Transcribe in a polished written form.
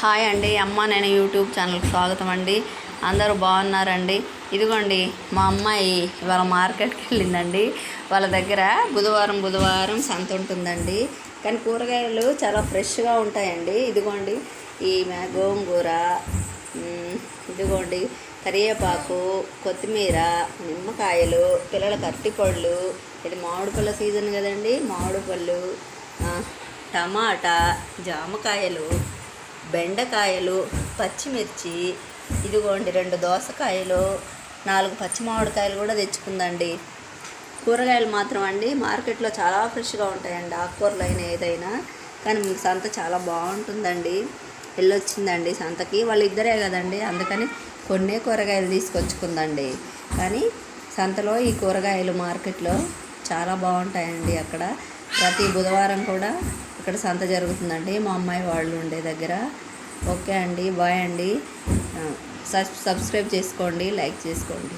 Hi అండి అమ్మ నేను యూట్యూబ్ ఛానల్కి స్వాగతం అండి. అందరూ బాగున్నారండి. ఇదిగోండి మా అమ్మాయి ఇవాళ మార్కెట్కి వెళ్ళిందండి. వాళ్ళ దగ్గర బుధవారం సంత ఉంటుందండి. కానీ కూరగాయలు చాలా ఫ్రెష్గా ఉంటాయండి. ఇదిగోండి గోంగూర, ఇదిగోండి కరివేపాకు, కొత్తిమీర, నిమ్మకాయలు, పిల్లలకు అరటిపళ్ళు, ఇది మామిడి పళ్ళ సీజన్ కదండి, మామిడి పళ్ళు, టమాటా, జామకాయలు, బెండకాయలు, పచ్చిమిర్చి, ఇదిగోండి 2 దోసకాయలు, 4 పచ్చి మామిడికాయలు కూడా తెచ్చుకుందండి. కూరగాయలు మాత్రం అండి మార్కెట్లో చాలా ఫ్రెష్గా ఉంటాయండి. ఆకుకూరలు అయినా ఏదైనా కానీ సంత చాలా బాగుంటుందండి. వెళ్ళొచ్చిందండి సంతకి. వాళ్ళిద్దరే కదండి, అందుకని కొన్నే కూరగాయలు తీసుకొచ్చుకుందండి. కానీ సంతలో ఈ కూరగాయలు మార్కెట్లో చాలా బాగుంటాయండి. అక్కడ ప్రతి బుధవారం కూడా ఇక్కడ సంత జరుగుతుందండి మా అమ్మాయి వాళ్ళు ఉండే దగ్గర. ఓకే అండి, బాయ్ అండి. సబ్స్క్రైబ్ చేసుకోండి, లైక్ చేసుకోండి.